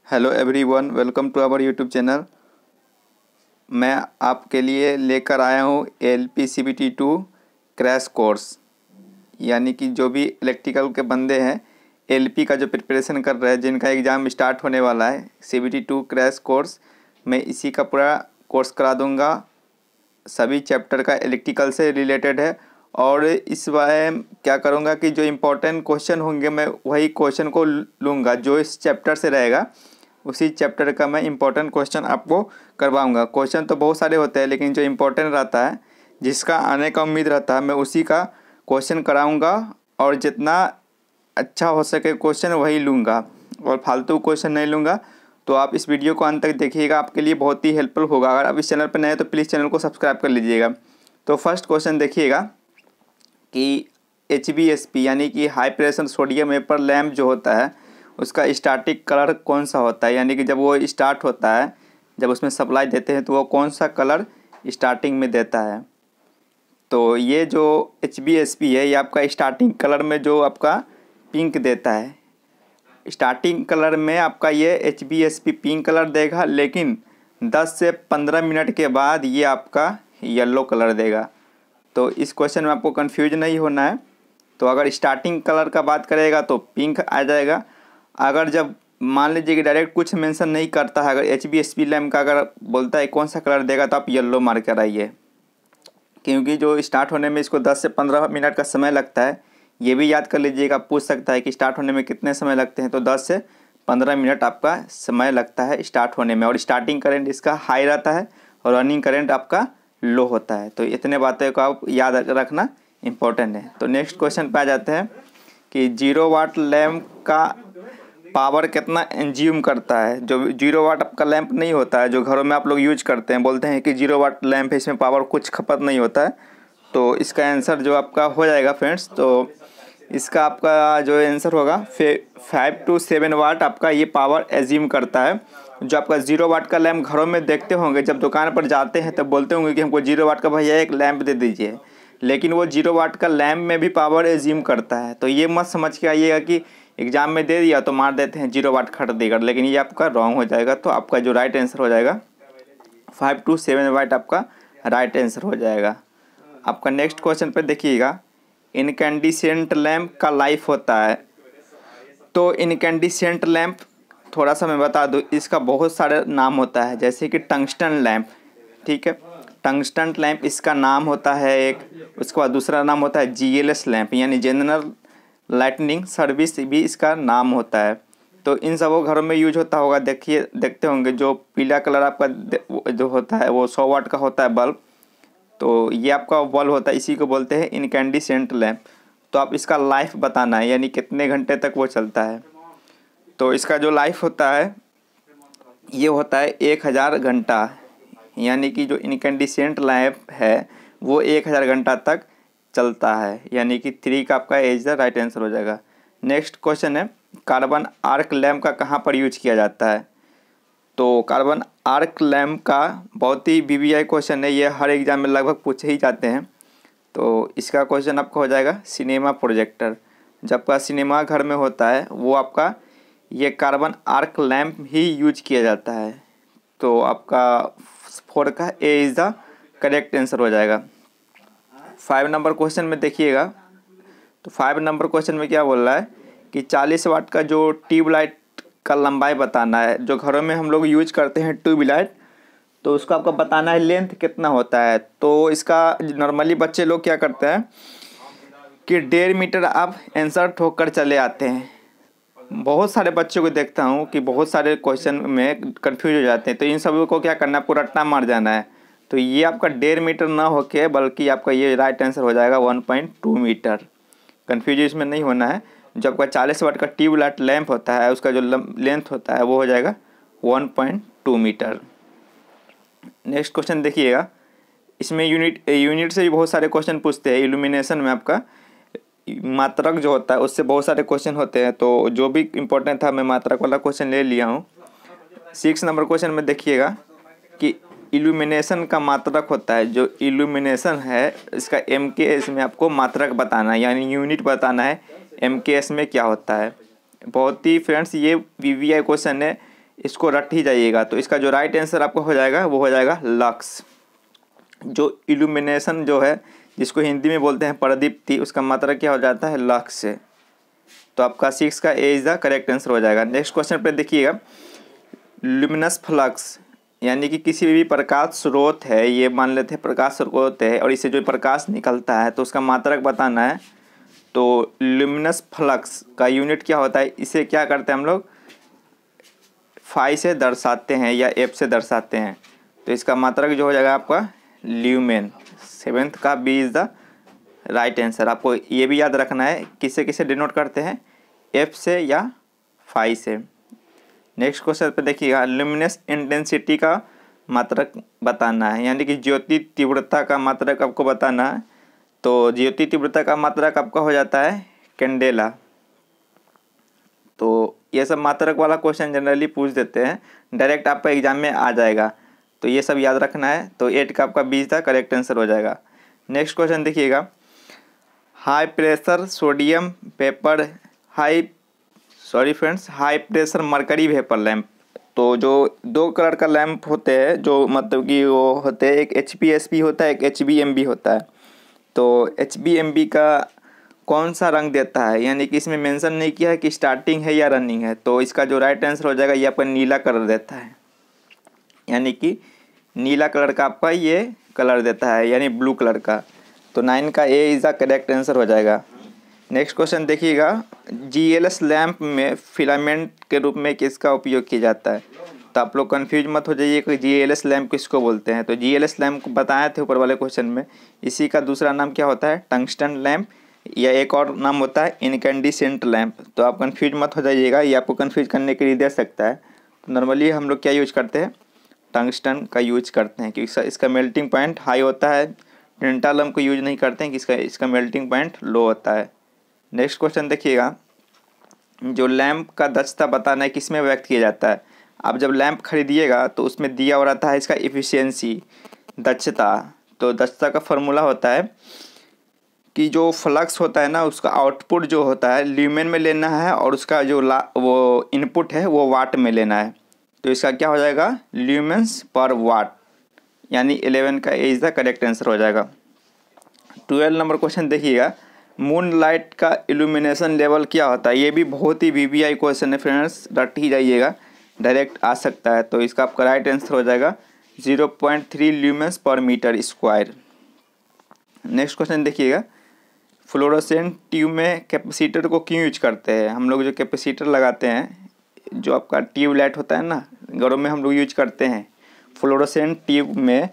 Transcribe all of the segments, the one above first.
Hello everyone, welcome to our YouTube channel. मैं आपके लिए लेकर आया हूँ LPCVT2 क्रैश कोर्स। यानी कि जो भी इलेक्ट्रिकल के बंदे हैं, LP का जो प्रिपरेशन कर रहे हैं, जिनका एग्ज़ाम स्टार्ट होने वाला है, CVT2 क्रैश कोर्स मैं इसी का पूरा कोर्स करा दूँगा। सभी चैप्टर का इलेक्ट्रिकल से रिलेटेड है। और इस बार क्या करूँगा कि जो इम्पोर्टेंट क्वेश्चन होंगे मैं वही क्वेश्चन को लूँगा, जो इस चैप्टर से रहेगा उसी चैप्टर का मैं इम्पोर्टेंट क्वेश्चन आपको करवाऊँगा। क्वेश्चन तो बहुत सारे होते हैं, लेकिन जो इम्पोर्टेंट रहता है, जिसका आने का उम्मीद रहता है, मैं उसी का क्वेश्चन कराऊँगा। और जितना अच्छा हो सके क्वेश्चन वही लूँगा, और फालतू क्वेश्चन नहीं लूँगा। तो आप इस वीडियो को अंत तक देखिएगा, आपके लिए बहुत ही हेल्पफुल होगा। अगर आप इस चैनल पर नए हैं तो प्लीज़ चैनल को सब्सक्राइब कर लीजिएगा। तो फर्स्ट क्वेश्चन देखिएगा कि HBSP यानी कि high pressure sodium vapour lamp जो होता है, उसका स्टार्टिक कलर कौन सा होता है। यानी कि जब वो स्टार्ट होता है, जब उसमें सप्लाई देते हैं, तो वो कौन सा कलर स्टार्टिंग में देता है। तो ये जो HBSP है, ये आपका स्टार्टिंग कलर में जो आपका पिंक देता है। स्टार्टिंग कलर में आपका ये HBSP पिंक कलर देगा, लेकिन 10 से 15 मिनट के बाद ये आपका येलो कलर देगा। तो इस क्वेश्चन में आपको कंफ्यूज नहीं होना है। तो अगर स्टार्टिंग कलर का बात करेगा तो पिंक आ जाएगा। अगर जब मान लीजिए कि डायरेक्ट कुछ मेंशन नहीं करता है, अगर HBSP लैम्प का अगर बोलता है कौन सा कलर देगा, तो आप येलो मार्क कराइए, क्योंकि जो स्टार्ट होने में इसको 10 से 15 मिनट का समय लगता है। ये भी याद कर लीजिएगा, पूछ सकता है कि स्टार्ट होने में कितने समय लगते हैं। तो 10 से 15 मिनट आपका समय लगता है स्टार्ट होने में। और स्टार्टिंग करंट इसका हाई रहता है और रनिंग करंट आपका लो होता है। तो इतने बातें को आप याद रखना इम्पोर्टेंट है। तो नेक्स्ट क्वेश्चन पे आ जाते हैं कि 0 वाट लैम्प का पावर कितना कंज्यूम करता है। जो 0 वाट आपका लैंप नहीं होता है, जो घरों में आप लोग यूज करते हैं, बोलते हैं कि 0 वाट लैंप है, इसमें पावर कुछ खपत नहीं होता है। तो इसका आंसर जो आपका हो जाएगा फ्रेंड्स, तो इसका आपका जो आंसर होगा 5 to 7 वाट आपका ये पावर एज्यूम करता है। जो आपका 0 वाट का लैंप घरों में देखते होंगे, जब दुकान पर जाते हैं तब बोलते होंगे कि हमको 0 वाट का भैया एक लैंप दे दीजिए, लेकिन वो 0 वाट का लैंप में भी पावर एज्यूम करता है। तो ये मत समझ के आइएगा कि एग्जाम में दे दिया तो मार देते हैं 0 वाट खट देकर, लेकिन ये आपका रॉन्ग हो जाएगा। तो आपका जो राइट आंसर हो जाएगा 5 to 7 वाट आपका राइट आंसर हो जाएगा। आपका नेक्स्ट क्वेश्चन पे देखिएगा, इनकैंडिसेंट लैंप का लाइफ होता है। तो इनकैंडिसेंट लैंप थोड़ा सा मैं बता दूं, इसका बहुत सारे नाम होता है, जैसे कि टंगस्टन लैंप, ठीक है, टंगस्टन लैंप इसका नाम होता है एक। उसके बाद दूसरा नाम होता है GLS लैंप, यानी जनरल लाइटनिंग सर्विस भी इसका नाम होता है। तो इन सबों घरों में यूज होता होगा। देखते होंगे जो पीला कलर आपका जो होता है वो 100 वाट का होता है बल्ब। तो ये आपका बल्ब होता है, इसी को बोलते हैं इनकैंडिसेंट लैंप। तो आप इसका लाइफ बताना है, यानी कितने घंटे तक वो चलता है। तो इसका जो लाइफ होता है ये होता है 1000 घंटा, यानी कि जो इनकैंडिसेंट लैंप है वो 1000 घंटा तक चलता है, यानी कि 3 का आपका एज द राइट आंसर हो जाएगा। नेक्स्ट क्वेश्चन है, कार्बन आर्क लैंप का कहाँ पर यूज किया जाता है। तो कार्बन आर्क लैंप का बहुत ही VVI क्वेश्चन है, ये हर एग्जाम में लगभग पूछे ही जाते हैं। तो इसका क्वेश्चन आपका हो जाएगा सिनेमा प्रोजेक्टर। जब का सिनेमा घर में होता है वो आपका ये कार्बन आर्क लैंप ही यूज किया जाता है। तो आपका 4 का A is the correct answer हो जाएगा। 5 नंबर क्वेश्चन में देखिएगा, तो 5 नंबर क्वेश्चन में क्या बोल रहा है कि 40 वाट का जो ट्यूबलाइट का लंबाई बताना है। जो घरों में हम लोग यूज करते हैं ट्यूबलाइट, तो उसको आपको बताना है लेंथ कितना होता है। तो इसका नॉर्मली बच्चे लोग क्या करते हैं कि 1.5 मीटर आप आंसर ठोक कर चले आते हैं। बहुत सारे बच्चों को देखता हूँ कि बहुत सारे क्वेश्चन में कंफ्यूज हो जाते हैं। तो इन सभी को क्या करना है, पूरा रट्टा मार जाना है। तो ये आपका 1.5 मीटर ना होके बल्कि आपका ये राइट आंसर हो जाएगा 1.2 मीटर। कन्फ्यूज इसमें नहीं होना है। जो आपका 40 वाट का ट्यूबलाइट लैंप होता है उसका जो लेंथ होता है वो हो जाएगा 1.2 मीटर। नेक्स्ट क्वेश्चन देखिएगा, इसमें यूनिट से भी बहुत सारे क्वेश्चन पूछते हैं। इल्यूमिनेशन में आपका मात्रक जो होता है उससे बहुत सारे क्वेश्चन होते हैं। तो जो भी इम्पोर्टेंट था मैं मात्रक वाला क्वेश्चन ले लिया हूँ। 6 नंबर क्वेश्चन में देखिएगा कि इल्यूमिनेशन का मात्रक होता है। जो इल्यूमिनेशन है इसका MKS में आपको मात्रक बताना है, यानी यूनिट बताना है MKS में क्या होता है। बहुत ही फ्रेंड्स ये VVI क्वेश्चन है, इसको रट ही जाइएगा। तो इसका जो राइट आंसर आपको हो जाएगा वो हो जाएगा लक्स। जो इल्यूमिनेशन जो है, जिसको हिंदी में बोलते हैं प्रदीप्ति, उसका मतलब क्या हो जाता है, लक्स से। तो आपका 6 का A is the correct answer हो जाएगा। नेक्स्ट क्वेश्चन पे देखिएगा, ल्यूमिनस फ्लक्स यानी कि किसी भी प्रकाश स्रोत है, ये मान लेते हैं प्रकाश स्रोत है और इससे जो प्रकाश निकलता है तो उसका मात्रक बताना है। तो ल्यूमिनस फ्लक्स का यूनिट क्या होता है, इसे क्या करते हैं हम लोग, फाई से दर्शाते हैं या एफ से दर्शाते हैं। तो इसका मात्रक जो हो जाएगा आपका ल्यूमेन। 7th का B is the right answer. आपको ये भी याद रखना है किसे किसे डिनोट करते हैं, एफ से या फाई से। नेक्स्ट क्वेश्चन पे देखिएगा, ल्यूमिनस इंटेंसिटी का मात्रक बताना है, यानी कि ज्योति तीव्रता का मात्रक आपको बताना है। तो ज्योति तीव्रता का मात्रक आपका हो जाता है कैंडेला। तो ये सब मात्रक वाला क्वेश्चन जनरली पूछ देते हैं, डायरेक्ट आपका एग्जाम में आ जाएगा, तो ये सब याद रखना है। तो 8 का आपका 20 का करेक्ट आंसर हो जाएगा। नेक्स्ट क्वेश्चन देखिएगा, high pressure sodium vapour high pressure mercury vapour lamp. तो जो 2 कलर का लैंप होते हैं, जो मतलब कि वो होते हैं, एक HPSP होता है, एक HBMB होता है। तो HBMB का कौन सा रंग देता है, यानी कि इसमें मेंशन नहीं किया है कि स्टार्टिंग है या रनिंग है। तो इसका जो राइट आंसर हो जाएगा ये आपका नीला कलर देता है, यानी कि नीला कलर का आपका ये कलर देता है, यानी ब्लू कलर का। तो 9 का A is the correct answer हो जाएगा। नेक्स्ट क्वेश्चन देखिएगा, GLS लैंप में फिलामेंट के रूप में किसका उपयोग किया जाता है। तो आप लोग कंफ्यूज मत हो जाइए कि GLS लैंप किसको बोलते हैं। तो GLS लैंप बताए थे ऊपर वाले क्वेश्चन में, इसी का दूसरा नाम क्या होता है, टंगस्टन लैंप, या एक और नाम होता है इनकैंडिसेंट लैंप। तो आप कंफ्यूज मत हो जाइएगा, ये आपको कंफ्यूज करने के लिए दे सकता है। तो नॉर्मली हम लोग क्या यूज करते हैं, टंगस्टन का यूज करते हैं, क्योंकि इसका मेल्टिंग पॉइंट हाई होता है। टेंटालम को यूज नहीं करते हैं कि इसका मेल्टिंग पॉइंट लो होता है। नेक्स्ट क्वेश्चन देखिएगा, जो लैंप का दक्षता बताना है किस में व्यक्त किया जाता है। आप जब लैंप खरीदिएगा तो उसमें दिया हो रहता है इसका इफ़िशियंसी, दक्षता। तो दक्षता का फॉर्मूला होता है कि जो फ्लक्स होता है ना, उसका आउटपुट जो होता है ल्यूमेन में लेना है, और उसका जो वो इनपुट है वो वाट में लेना है। तो इसका क्या हो जाएगा, ल्यूमेंस पर वाट, यानी 11 का A is the correct answer हो जाएगा। 12 नंबर क्वेश्चन देखिएगा, मून लाइट का इल्यूमिनेशन लेवल क्या होता है। ये भी बहुत ही VVI क्वेश्चन है फ्रेंड्स, रट ही जाइएगा, डायरेक्ट आ सकता है। तो इसका आपका राइट आंसर हो जाएगा 0.3 ल्यूमेंस पर मीटर स्क्वायर। नेक्स्ट क्वेश्चन देखिएगा, फ्लोरोसेंट ट्यूब में कैपेसिटर को क्यों यूज करते हैं। हम लोग जो कैपेसिटर लगाते हैं, जो आपका ट्यूब लाइट होता है ना, घरों में हम लोग यूज करते हैं, फ्लोरोसेंट ट्यूब में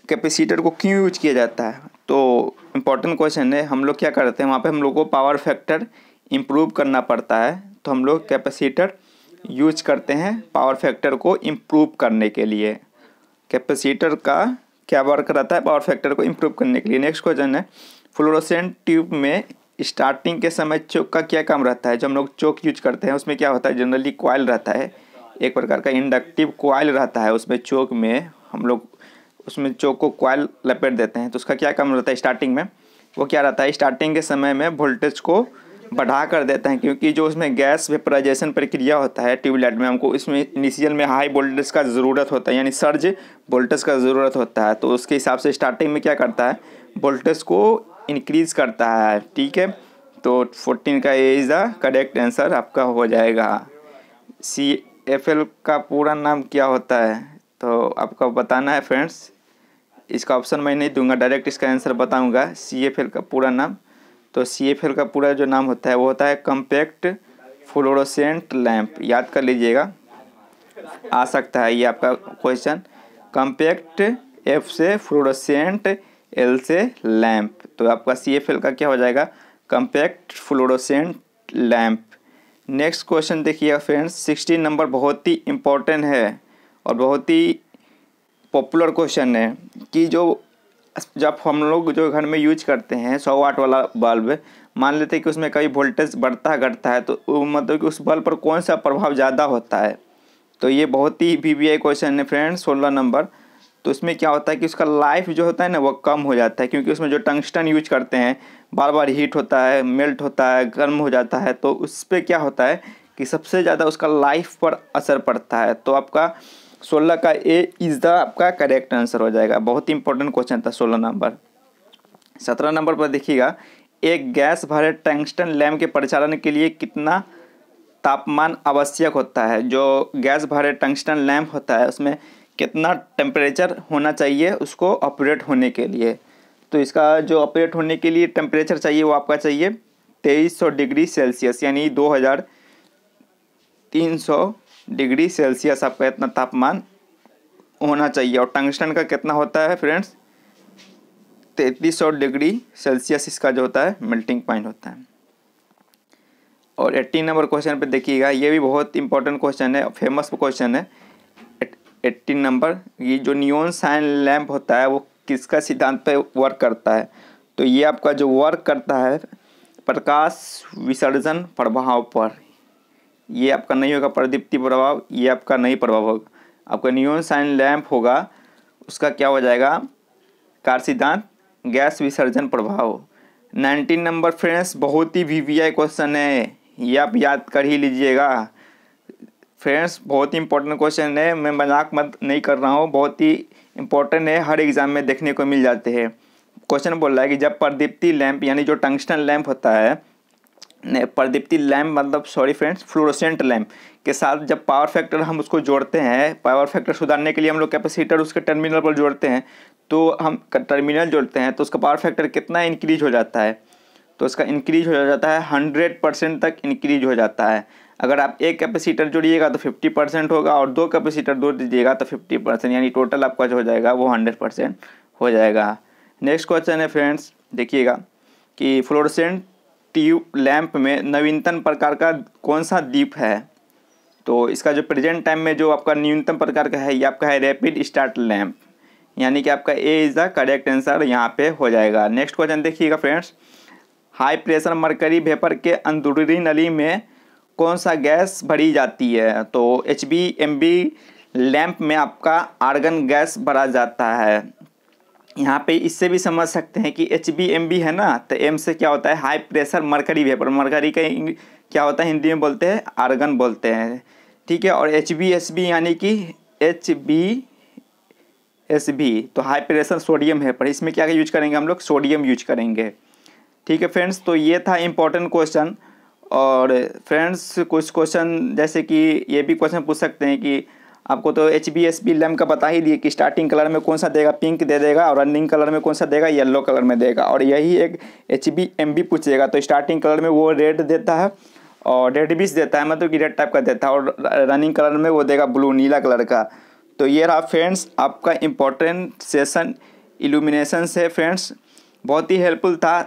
कैपेसिटर को क्यों यूज किया जाता है। तो इम्पॉर्टेंट क्वेश्चन है। हम लोग क्या करते हैं, वहाँ पे हम लोग को पावर फैक्टर इम्प्रूव करना पड़ता है, तो हम लोग कैपेसिटर यूज करते हैं पावर फैक्टर को इम्प्रूव करने के लिए। कैपेसिटर का क्या वर्क रहता है, पावर फैक्टर को इम्प्रूव करने के लिए। नेक्स्ट क्वेश्चन है, फ्लोरोसेंट ट्यूब में स्टार्टिंग के समय चोक का क्या काम रहता है। जो हम लोग चोक यूज करते हैं उसमें क्या होता है, जनरली कॉइल रहता है, एक प्रकार का इंडक्टिव कॉइल रहता है। उसमें चोक में हम लोग उसमें चोक को कॉइल लपेट देते हैं। तो उसका क्या काम रहता है स्टार्टिंग में, वो क्या रहता है, स्टार्टिंग के समय में वोल्टेज को बढ़ा कर देते हैं, क्योंकि जो उसमें गैस वेपराइजेशन प्रक्रिया होता है ट्यूबलाइट में, हमको इसमें इनिशियल में हाई वोल्टेज का ज़रूरत होता है, यानी सर्ज वोल्टेज का ज़रूरत होता है। तो उसके हिसाब से स्टार्टिंग में क्या करता है, वोल्टेज को इंक्रीज़ करता है। ठीक है, तो 14 का A is the correct answer आपका हो जाएगा। CFL का पूरा नाम क्या होता है, तो आपको बताना है फ्रेंड्स। इसका ऑप्शन मैं नहीं दूंगा, डायरेक्ट इसका आंसर बताऊंगा। CFL का पूरा नाम, तो CFL का पूरा जो नाम होता है वो होता है कॉम्पैक्ट फ्लोरोसेंट लैंप। याद कर लीजिएगा, आ सकता है ये आपका क्वेश्चन। कॉम्पैक्ट F से फ्लोरोसेंट, L से लैंप। तो आपका CFL का क्या हो जाएगा, compact fluorescent lamp. Next question देखिएगा फ्रेंड्स, 16 नंबर बहुत ही इम्पोर्टेंट है और बहुत ही पॉपुलर क्वेश्चन है कि जब हम लोग जो घर में यूज करते हैं 100 वाट वाला बल्ब, मान लेते हैं कि उसमें कभी वोल्टेज बढ़ता है घटता है, तो मतलब कि उस बल्ब पर कौन सा प्रभाव ज़्यादा होता है। तो ये बहुत ही VVI क्वेश्चन है फ्रेंड्स, 16 नंबर। तो उसमें क्या होता है कि उसका लाइफ जो होता है ना वो कम हो जाता है, क्योंकि उसमें जो टंगस्टन यूज करते हैं बार बार हीट होता है, मेल्ट होता है, गर्म हो जाता है। तो उस पर क्या होता है कि सबसे ज़्यादा उसका लाइफ पर असर पड़ता है। तो आपका 16 का ए इज़ द आपका करेक्ट आंसर हो जाएगा। बहुत ही इंपॉर्टेंट क्वेश्चन था 16 नंबर। 17 नंबर पर देखिएगा, एक गैस भरे टंगस्टन लैंप के परिचालन के लिए कितना तापमान आवश्यक होता है। जो गैस भरे टंगस्टन लैंप होता है उसमें कितना टेम्परेचर होना चाहिए उसको ऑपरेट होने के लिए। तो इसका जो ऑपरेट होने के लिए टेम्परेचर चाहिए वो आपका चाहिए 2300 डिग्री सेल्सियस, यानी 2300 डिग्री सेल्सियस आपका इतना तापमान होना चाहिए। और टंगस्टन का कितना होता है फ्रेंड्स, 3300 डिग्री सेल्सियस इसका जो होता है मेल्टिंग पॉइंट होता है। और 18 नंबर क्वेश्चन पे देखिएगा, ये भी बहुत इंपॉर्टेंट क्वेश्चन है, फेमस क्वेश्चन है। 18 नंबर, ये जो नियॉन साइन लैंप होता है वो किसका सिद्धांत पे वर्क करता है। तो ये आपका जो वर्क करता है प्रकाश विसर्जन प्रभाव पर। ये आपका नहीं होगा प्रदीप्ति प्रभाव, ये आपका नहीं प्रभाव होगा। आपका नियॉन साइन लैंप होगा उसका क्या हो जाएगा, कार्य सिद्धांत गैस विसर्जन प्रभाव। 19 नंबर फ्रेंड्स, बहुत ही वीवीआई क्वेश्चन है, ये आप याद कर ही लीजिएगा फ्रेंड्स। बहुत ही इंपॉर्टेंट क्वेश्चन है, मैं मजाक मत नहीं कर रहा हूँ, बहुत ही इंपॉर्टेंट है, हर एग्जाम में देखने को मिल जाते हैं। क्वेश्चन बोल रहा है कि जब प्रदीप्ति लैंप यानी जो टंगस्टन लैंप होता है, प्रदीप्ति लैंप मतलब सॉरी फ्रेंड्स फ्लोरोसेंट लैंप के साथ जब पावर फैक्टर हम उसको जोड़ते हैं, पावर फैक्टर सुधारने के लिए हम लोग कैपेसिटर उसके टर्मिनल पर जोड़ते हैं, तो हम टर्मिनल जोड़ते हैं तो उसका पावर फैक्टर कितना इंक्रीज हो जाता है। तो उसका इंक्रीज हो जाता है 100% तक इंक्रीज हो जाता है। अगर आप एक कैपेसिटर जोड़िएगा तो 50% होगा और 2 कैपेसिटर जोड़ दीजिएगा तो 50%, यानी टोटल आपका जो हो जाएगा वो 100% हो जाएगा। नेक्स्ट क्वेश्चन है फ्रेंड्स, देखिएगा कि फ्लोरोसेंट ट्यूब लैंप में नवीनतम प्रकार का कौन सा दीप है। तो इसका जो प्रेजेंट टाइम में जो आपका न्यूनतम प्रकार का है ये आपका है रैपिड स्टार्ट लैंप, यानी कि आपका A is the correct answer यहाँ पे हो जाएगा। नेक्स्ट क्वेश्चन देखिएगा friends, high pressure mercury vapour के अंदरूनी नली में कौन सा गैस भरी जाती है। तो HBMB लैंप में आपका आर्गन गैस भरा जाता है। यहाँ पे इससे भी समझ सकते हैं कि HBMB है ना, तो M से क्या होता है high pressure mercury vapour, mercury का क्या होता है हिंदी में बोलते हैं आर्गन बोलते हैं, ठीक है। और HBSB यानी कि HBSB तो हाई प्रेशर सोडियम वेपर, इसमें क्या यूज करेंगे हम लोग, सोडियम यूज करेंगे, ठीक है फ्रेंड्स। तो ये था इम्पोर्टेंट क्वेश्चन। और फ्रेंड्स कुछ क्वेश्चन जैसे कि ये भी क्वेश्चन पूछ सकते हैं कि आपको तो HBSB लैंप का बता ही दिए कि स्टार्टिंग कलर में कौन सा देगा, पिंक दे देगा, और रनिंग कलर में कौन सा देगा, येलो कलर में देगा। और यही एक HBMB पूछेगा तो स्टार्टिंग कलर में वो रेड देता है और रेडबिश देता है, मतलब कि रेड टाइप का देता है, और रनिंग कलर में वो देगा ब्लू, नीला कलर का। तो ये रहा फ्रेंड्स आपका इम्पोर्टेंट सेशन इल्यूमिनेशन से फ्रेंड्स, बहुत ही हेल्पफुल था।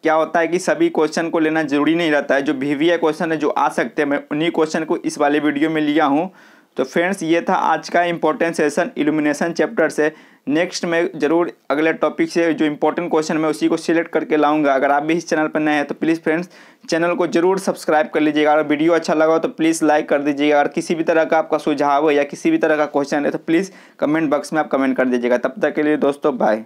क्या होता है कि सभी क्वेश्चन को लेना जरूरी नहीं रहता है, जो वीवीआई क्वेश्चन है जो आ सकते हैं मैं उन्हीं क्वेश्चन को इस वाले वीडियो में लिया हूँ। तो फ्रेंड्स ये था आज का इंपॉर्टेंट सेशन इल्यूमिनेशन चैप्टर से। नेक्स्ट मैं ज़रूर अगले टॉपिक से जो इंपॉर्टेंट क्वेश्चन मैं उसी को सिलेक्ट करके लाऊंगा। अगर आप भी इस चैनल पर नए हैं तो प्लीज़ फ्रेंड्स चैनल को जरूर सब्सक्राइब कर लीजिएगा। अगर वीडियो अच्छा लगा तो प्लीज़ लाइक कर दीजिएगा। अगर किसी भी तरह का आपका सुझाव है या किसी भी तरह का क्वेश्चन है तो प्लीज़ कमेंट बॉक्स में आप कमेंट कर दीजिएगा। तब तक के लिए दोस्तों बाय।